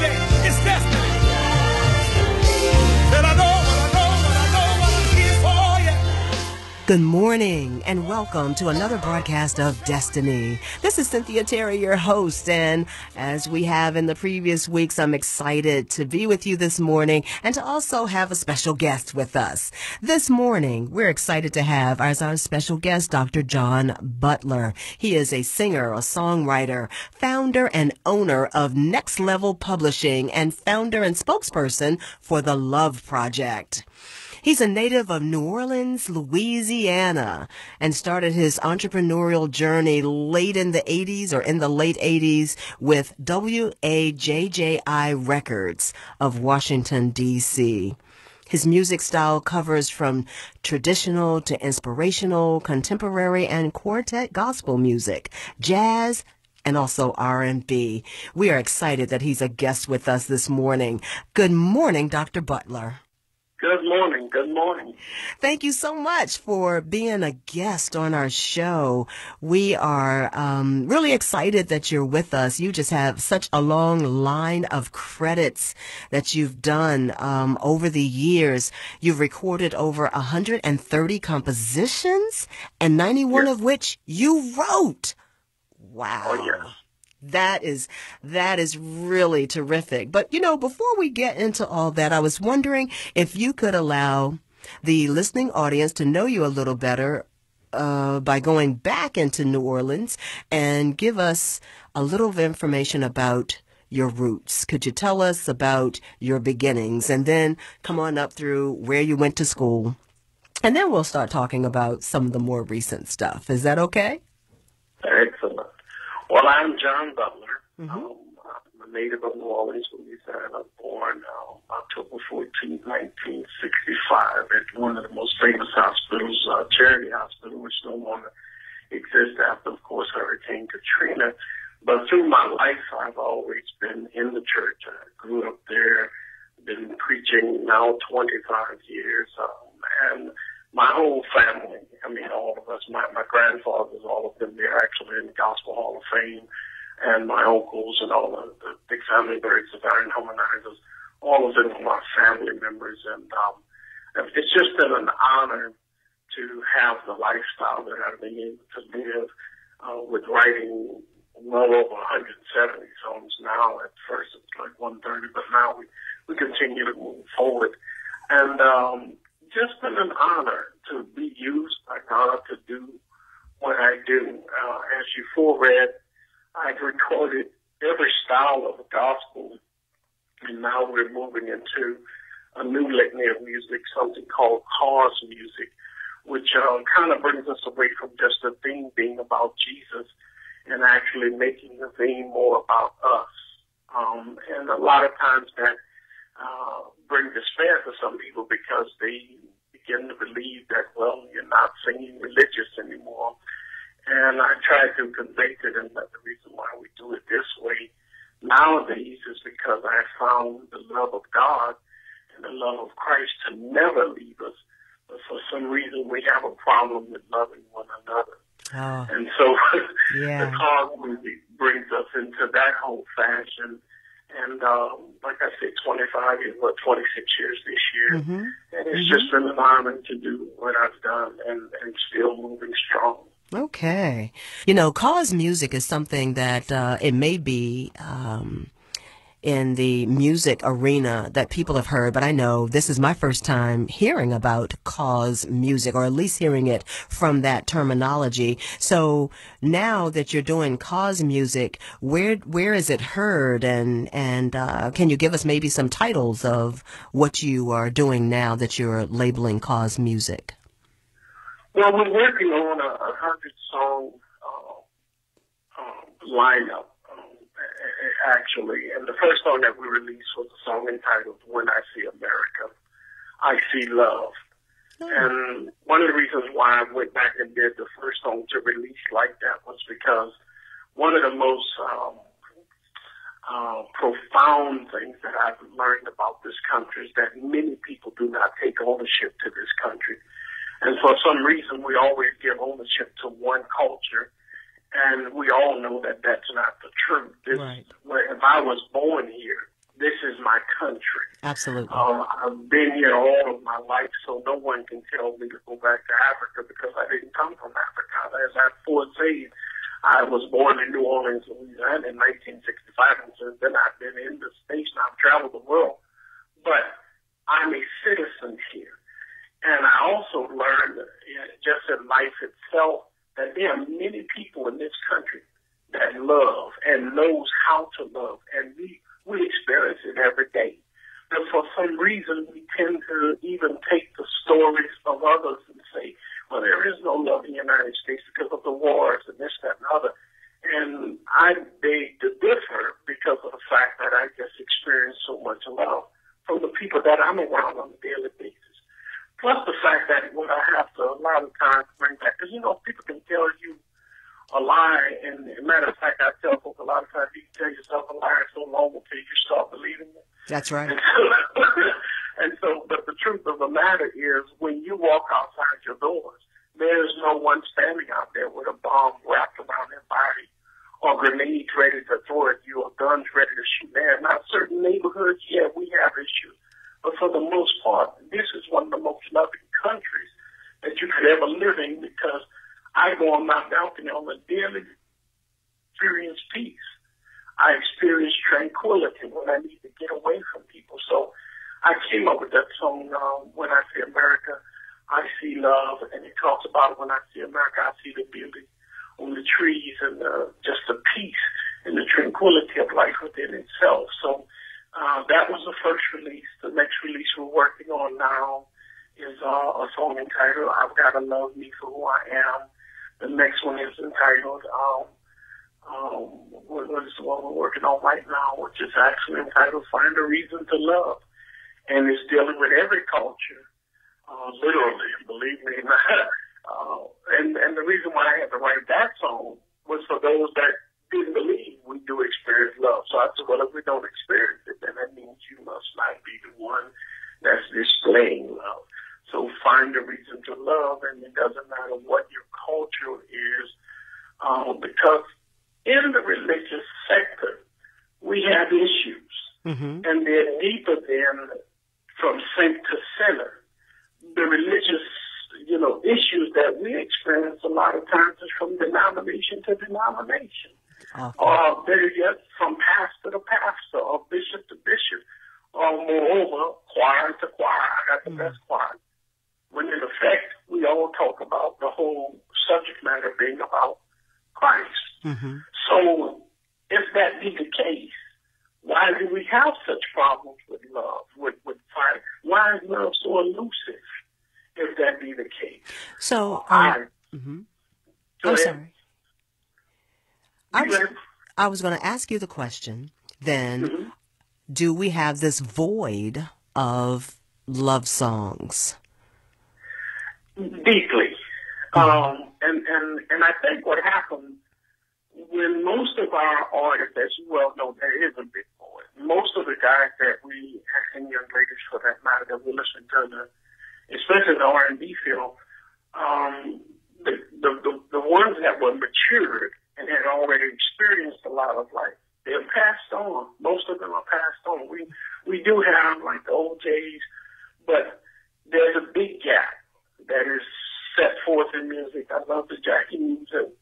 Yeah, it's destiny. Said I know what I'm here for, yeah. Good morning and welcome to another broadcast of Destiny. This is Cynthia Terry, your host, and as we have in the previous weeks, I'm excited to be with you this morning and to also have a special guest with us. This morning, we're excited to have as our special guest, Dr. John Butler. He is a singer, a songwriter, founder and owner of Next Level Publishing, and founder and spokesperson for the Love Project. He's a native of New Orleans, Louisiana, and started his entrepreneurial journey late in the 80s or in the late 80s with WAJJI Records of Washington, D.C. His music style covers from traditional to inspirational, contemporary, and quartet gospel music, jazz, and also R&B. We are excited that he's a guest with us this morning. Good morning, Dr. Butler. Good morning. Good morning. Thank you so much for being a guest on our show. We are really excited that you're with us. You just have such a long line of credits that you've done over the years. You've recorded over 130 compositions and 91 of which you wrote. Wow. Oh, yes. That is really terrific. But, you know, before we get into all that, I was wondering if you could allow the listening audience to know you a little better by going back into New Orleans and give us a little of information about your roots. Could you tell us about your beginnings and then come on up through where you went to school? And then we'll start talking about some of the more recent stuff. Is that okay? Excellent. Well, I'm John Butler. Mm-hmm. I'm a native of New Orleans, Louisiana, born October 14, 1965, at one of the most famous hospitals, Charity Hospital, which no longer exists after, of course, Hurricane Katrina. But through my life, I've always been in the church. I grew up there, been preaching now 25 years, and my whole family, I mean, all of us, my grandfathers, all of them, they're actually in the Gospel Hall of Fame, and my uncles and all of the big family birds, the iron harmonizers, all of them are my family members, and it's just been an honor to have the lifestyle that I've been able to live with writing well over 170 songs now. At first it was like 130, but now we continue to move forward. And just been an honor to be used by God to do what I do. As you foreread, I've recorded every style of the gospel, and now we're moving into a new litany of music, something called cause music, which kind of brings us away from just the theme being about Jesus and actually making the theme more about us. And a lot of times that bring despair to some people because they begin to believe that, well, you're not singing religious anymore. And I try to convey to them that the reason why we do it this way nowadays is because I found the love of God and the love of Christ to never leave us. But for some reason, we have a problem with loving one another. Oh. And so Yeah. the cause music brings us into that whole fashion. And like I said, 25 years, 26 years this year. Mm-hmm. And it's just been an honor to do what I've done and still moving strong. Okay. You know, cause music is something that it may be in the music arena that people have heard, but I know this is my first time hearing about cause music, or at least hearing it from that terminology. So now that you're doing cause music, where is it heard, and can you give us maybe some titles of what you are doing now that you're labeling cause music? Well, we're working on a 100-song lineup. Actually, and the first song that we released was a song entitled When I See America, I See Love. And one of the reasons why I went back and did the first song to release like that was because one of the most profound things that I've learned about this country is that many people do not take ownership to this country. And for some reason, we always give ownership to one culture. And we all know that that's not the truth. Right. If I was born here, this is my country. Absolutely. I've been here all of my life, so no one can tell me to go back to Africa because I didn't come from Africa. As I foresaid, I was born in New Orleans, Louisiana in 1965, and since then I've been in the States and I've traveled the world. But I'm a citizen here. And I also learned, just in life itself, that there are many people in this country that love and knows how to love, and we experience it every day. And for some reason, we tend to even take the stories of others and say, well, there is no love in the United States because of the wars and this, that, and other. And I beg to differ because of the fact that I just experience so much love from the people that I'm around on a daily basis. Plus the fact that what I have to a lot of times bring back, because, people can tell you a lie, and as a matter of fact, I tell folks a lot of times you can tell yourself a lie so long until you start believing it. That's right. And so, but the truth of the matter is, when you walk outside your doors, there's no one standing out there with a bomb wrapped around their body, or grenades ready to throw at you, or guns ready to shoot there. Now, certain neighborhoods, yeah, we have issues. But for the most part, this is one of the most loving countries that you could ever live in, because I go on my balcony on a daily, experience peace. I experience tranquility when I need to get away from people. So I came up with that song, When I See America, I See Love, and it talks about when I see America, I see the beauty on the trees and just the peace and the tranquility of life within itself. So that was the first release. The next release we're working on now is a song entitled I've Gotta Love Me For Who I Am. The next one is entitled, what is the one we're working on right now, which is actually entitled Find a Reason to Love. And it's dealing with every culture, literally, believe me. And the reason why I had to write that song was for those that didn't believe we do experience love. So I said, well, if we don't experience it, then that means you must not be the one that's displaying love. So find a reason to love, and it doesn't matter what your culture is, because in the religious sector, we have issues, and they're deeper than from saint to sinner. The religious, issues that we experience a lot of times is from denomination to denomination, or better yet, from pastor to pastor, or bishop to bishop, or moreover, choir to choir. I got the best choir. When in effect, we all talk about the whole subject matter being about Christ. So if that be the case, why do we have such problems with love, with fight? Why is love so elusive, if that be the case? So, I'm sorry. I was going to ask you the question, then, do we have this void of love songs? Deeply. And I think what happened when most of our artists, as you well know, there is a big void. Most of the guys that we, and young ladies for that matter, that we listen to, especially the R&B field, the ones that were matured and had already experienced a lot of life, they're passed on. Most of them are passed on. We do have like the OJs, but there's a big gap that is set forth in music. I love the Jackie music,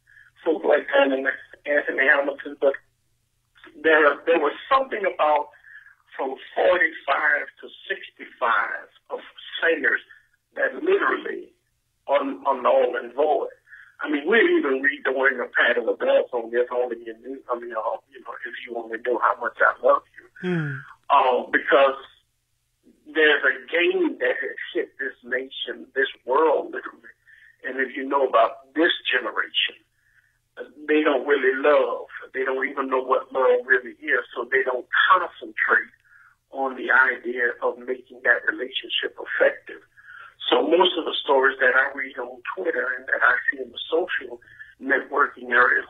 folk like that, and Anthony Hamilton, but there was something about from 45 to 65 of singers that literally are null and void. I mean, we're even redoing a Patti LaBelle song, If Only You Knew, if you only knew how much I love you. Because there's a game that has hit this nation, this world, literally. And if you know about this generation, they don't really love. They don't even know what love really is, so they don't concentrate on the idea of making that relationship effective. So most of the stories that I read on Twitter and that I see in the social networking area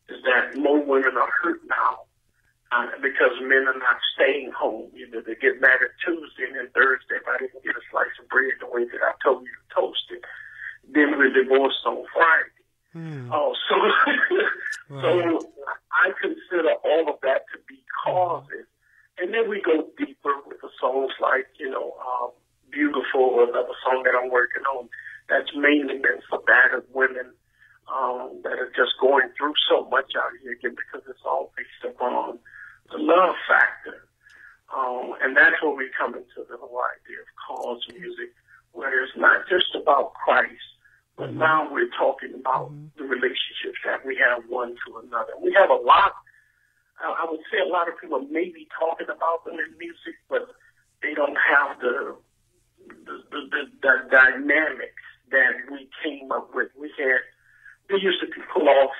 is that more women are hurt now because men are not staying home. They get mad at Tuesday and then Thursday if I didn't get a slice of bread the way that I told you to toast it. Then we're divorced on Friday. So I consider all of that to be causes. And then we go songs like, Beautiful, or another song that I'm working on, that's mainly meant for battered women that are just going through so much out here again, because it's all based upon the love factor. And that's where we come into the whole idea of cause music, where it's not just about Christ, but now we're talking about the relationships that we have one to another. We have a lot, I would say a lot of people may be talking about them in music, but they don't have the dynamics that we came up with. We used to pull off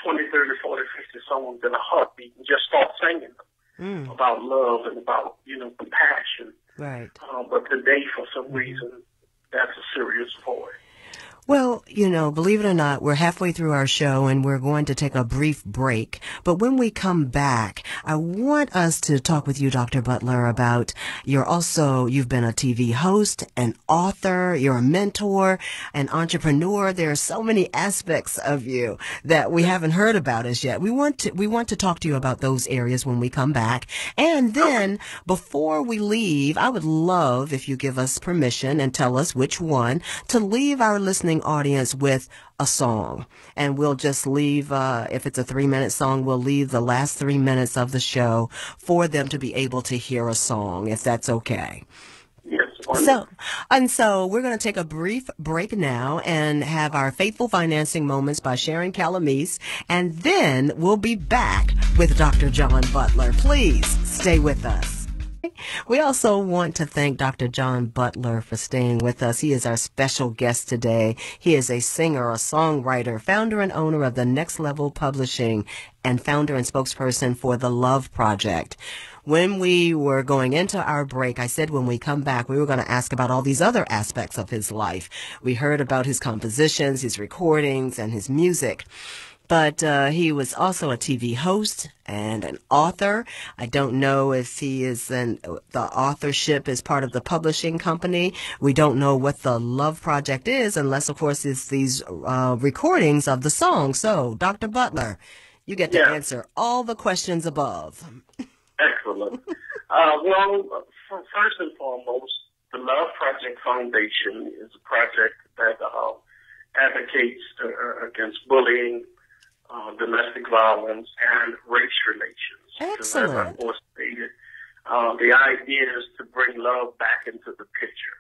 20, 30, 40, 50 songs in a heartbeat and just start singing them about love and about, compassion. Right. But today, for some reason, that's a serious void. Well, believe it or not, we're halfway through our show and we're going to take a brief break. But when we come back, I want us to talk with you, Dr. Butler, about you've been a TV host, an author, you're a mentor, an entrepreneur. There are so many aspects of you that we haven't heard about as yet. We want to talk to you about those areas when we come back. And then before we leave, I would love if you give us permission and tell us which one to leave our listening audience with a song. And we'll just leave, if it's a 3-minute song, we'll leave the last 3 minutes of the show for them to be able to hear a song, if that's okay. Yes. So we're going to take a brief break now and have our Faithful Financing Moments by Sharon Calamise, and then we'll be back with Dr. John Butler. Please stay with us. We also want to thank Dr. John Butler for staying with us. He is our special guest today. He is a singer, a songwriter, founder and owner of the Next Level Publishing, and founder and spokesperson for the Love Project. When we were going into our break, I said when we come back, we were going to ask about all these other aspects of his life. We heard about his compositions, his recordings, and his music. But he was also a TV host and an author. I don't know if he is the authorship is part of the publishing company. We don't know what the Love Project is, unless, of course, it's these recordings of the song. So, Dr. Butler, you get to answer all the questions above. Excellent. First and foremost, the Love Project Foundation is a project that advocates against bullying, domestic violence, and race relations. Excellent. As I stated, the idea is to bring love back into the picture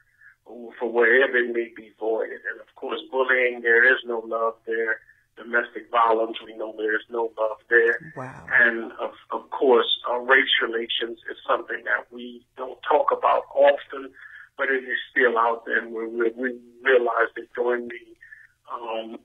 for wherever it may be voided. And of course, bullying, there is no love there. Domestic violence, we know there is no love there. Wow. And of course, race relations is something that we don't talk about often, but it is still out there. And we realize that during the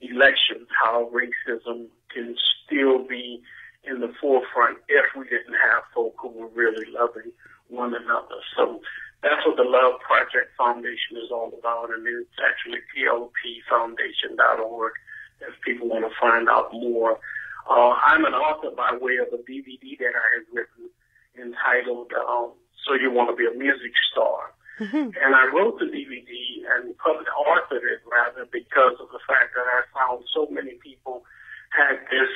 elections, how racism can still be in the forefront if we didn't have folk who were really loving one another. So that's what the Love Project Foundation is all about, and it's actually plpfoundation.org if people want to find out more. I'm an author by way of a DVD that I have written entitled So You Want to Be a Music Star. And I wrote the DVD and authored it rather because of the fact that I found so many people had this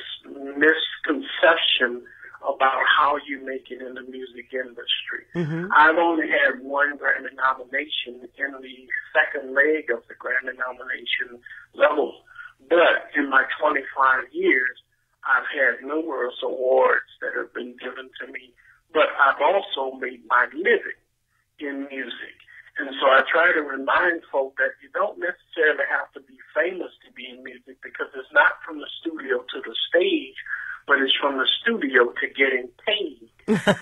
misconception about how you make it in the music industry. I've only had one Grammy nomination in the second leg of the Grammy nomination level, but in my 25 years, I've had numerous awards that have been given to me, but I've also made my living in music. And so I try to remind folk that you don't necessarily have to be famous to be in music, because it's not from the studio to the stage, but it's from the studio to getting paid.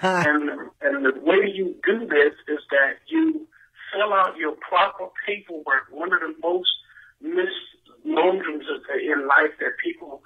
and the way you do this is that you fill out your proper paperwork. One of the most misnomers in life that people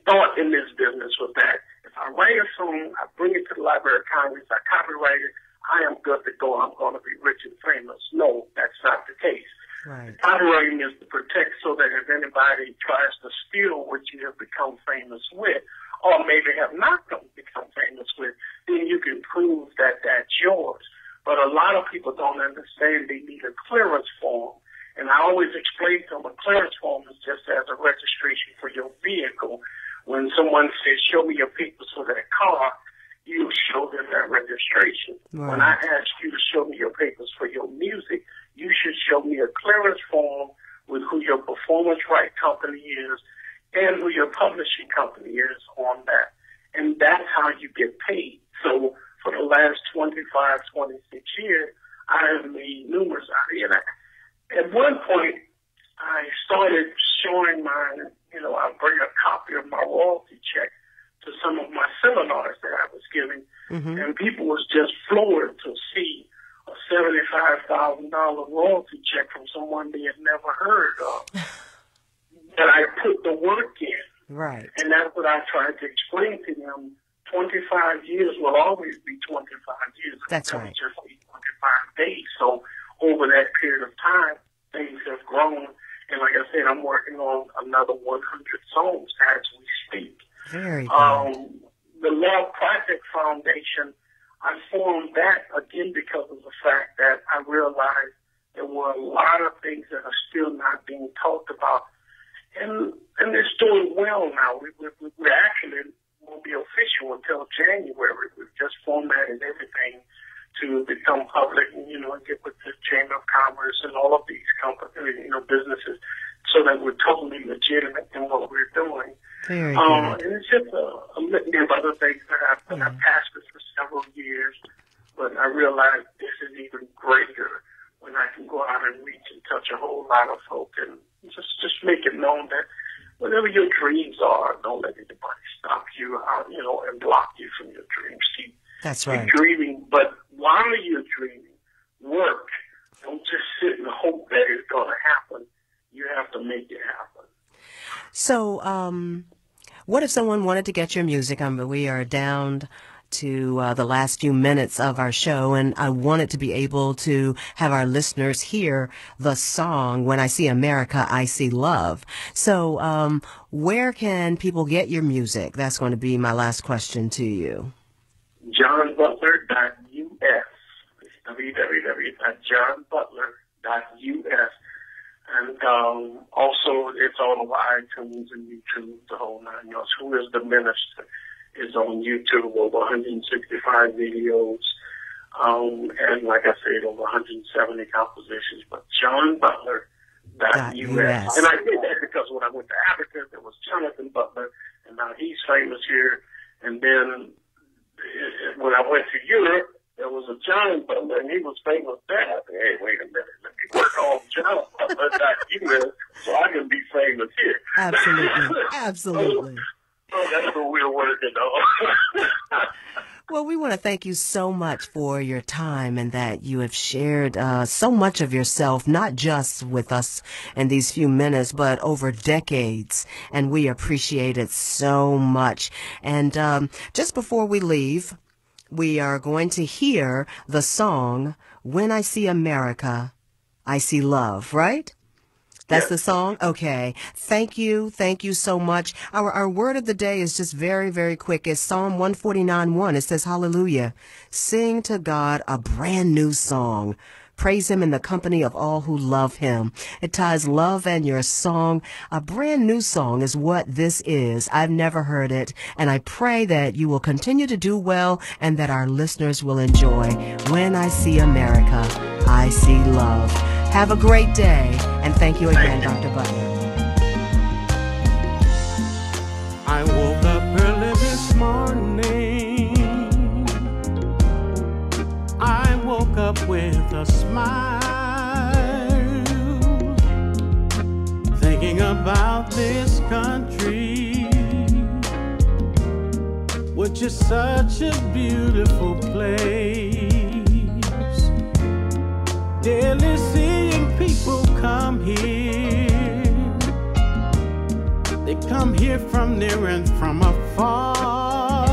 thought in this business was that if I write a song, I bring it to the Library of Congress, I copyright it, I am good to go, I'm going to be rich and famous. No, that's not the case. Right. Copywriting is to protect so that if anybody tries to steal what you have become famous with, or maybe have not become famous with, then you can prove that that's yours. But a lot of people don't understand they need a clearance form. And I always explain to them a clearance form is just as a registration for your vehicle. When someone says, show me your papers for that car, you show them that registration. Right. When I ask you to show me your papers for your music, you should show me a clearance form with who your performance right company is and who your publishing company is on that. And that's how you get paid. So for the last 25, 26 years, I have made numerous. At one point, I started showing I bring a copy of my royalty check to some of my seminars that I was giving, and people was just floored to see a $75,000 royalty check from someone they had never heard of. But I put the work in. Right. And that's what I tried to explain to them. 25 years will always be 25 years. That's right. Just be 25 days. So over that period of time, things have grown. And like I said, I'm working on another 100 songs as we speak. Very good. The Love Project Foundation, I formed that again because of the fact that I realized there were a lot of things that are still not being talked about. And it's doing well now. We're actually won't be official until January. We've just formatted everything to become public, and get with the Chamber of Commerce and all of these companies, businesses, so that we're totally legitimate in what we're doing. Very good. And it's just a litany of other things that I've passed this for several years, but I realize this is even greater when I can go out and reach and touch a whole lot of folk and just make it known that whatever your dreams are, don't let anybody stop you out, and block you from your dreams. That's right. Keep dreaming, but while you're dreaming, work. Don't just sit and hope that it's going to happen. You have to make it happen. So, what if someone wanted to get your music? We are down to the last few minutes of our show, and I wanted to be able to have our listeners hear the song, When I See America, I See Love. So, where can people get your music? That's going to be my last question to you. JohnButler.us. It's www.johnbutler.us. And also, it's on iTunes and YouTube, the whole nine yards. Who is the Minister is on YouTube, over 165 videos. And like I said, over 170 compositions. But JohnButler.us. And I did that because when I went to Africa, there was Jonathan Butler, and now he's famous here. And then when I went to Europe, there was a John Butler, and he was famous there. I said, hey, wait a minute, let me work on John Butler.us so I can be famous here. Absolutely, absolutely. So that's what we're working on. Well, we want to thank you so much for your time and that you have shared so much of yourself, not just with us in these few minutes, but over decades. And we appreciate it so much. And just before we leave, we are going to hear the song, When I See America, I See Love, right? That's the song? Okay. Thank you. Thank you so much. Our word of the day is just very, very quick. It's Psalm 149:1. It says, hallelujah. Sing to God a brand new song. Praise him in the company of all who love him. It ties love and your song. A brand new song is what this is. I've never heard it. And I pray that you will continue to do well and that our listeners will enjoy. When I See America, I See Love. Have a great day, and thank you again, Dr. Butler. I woke up early this morning. I woke up with a smile, thinking about this country, which is such a beautiful place. Daily seeing people come here. They come here from near and from afar,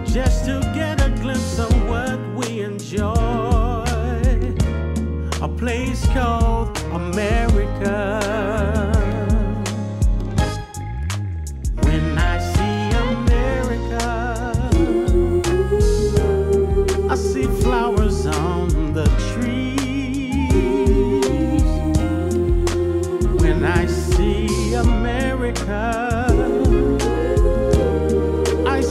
just to get a glimpse of what we enjoy. A place called America. When I see America, I see flowers on the trees. When I see America, I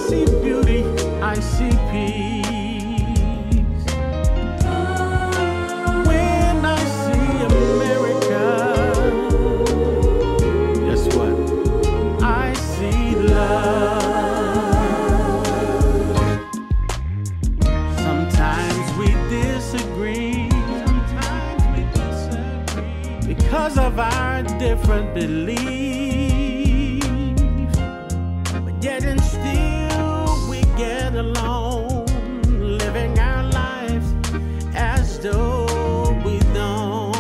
because of our different beliefs. But yet and still we get along, living our lives as though we don't.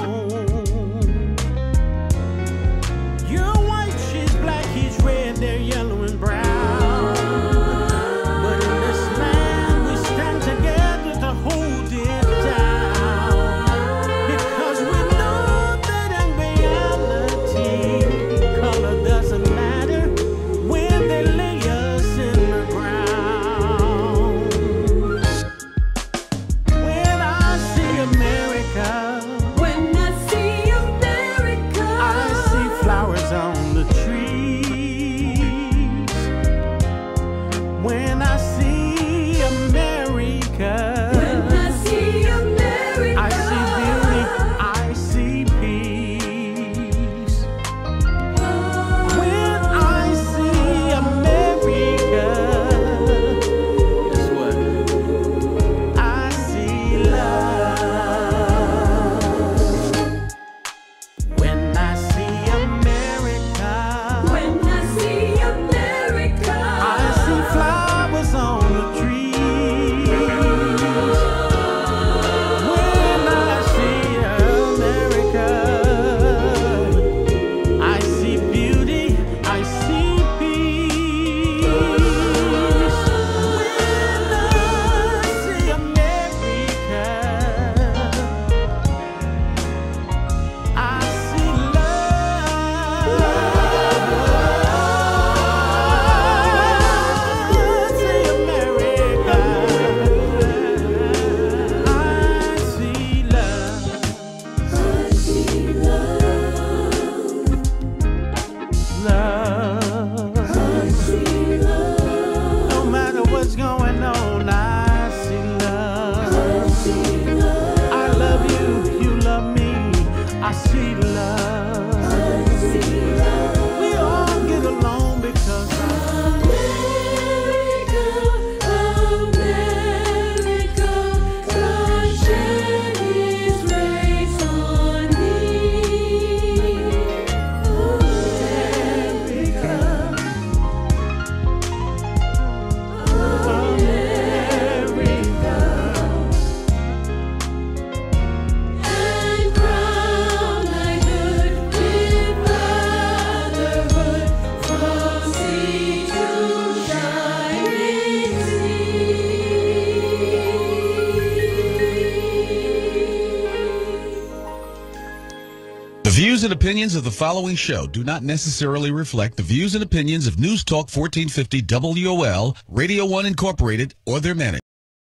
You're white, she's black, he's red, they're yellow and brown. But in this land we stand together to hold it down, because we know that in reality color doesn't matter when they lay us in the ground. When I see America, When I see America, I see flowers on the trees. When I see America, when I see America, I see beauty, I see peace. When I see America, guess what? I see love. When I see America, when I see America, I see flowers on the trees. When I see America, I see beauty, I see peace. When I see America, I see love. See America, I see love. I see love, Love. I see love, No matter what's going on, I see love. I see love, I love you, you love me. I see love. I see love. We all get along because America, America, God shed His rays on me. America, America, and crown thy hood with brotherhood from sea to shining sea. The views and opinions of the following show do not necessarily reflect the views and opinions of News Talk 1450 WOL, Radio 1 Incorporated, or their management.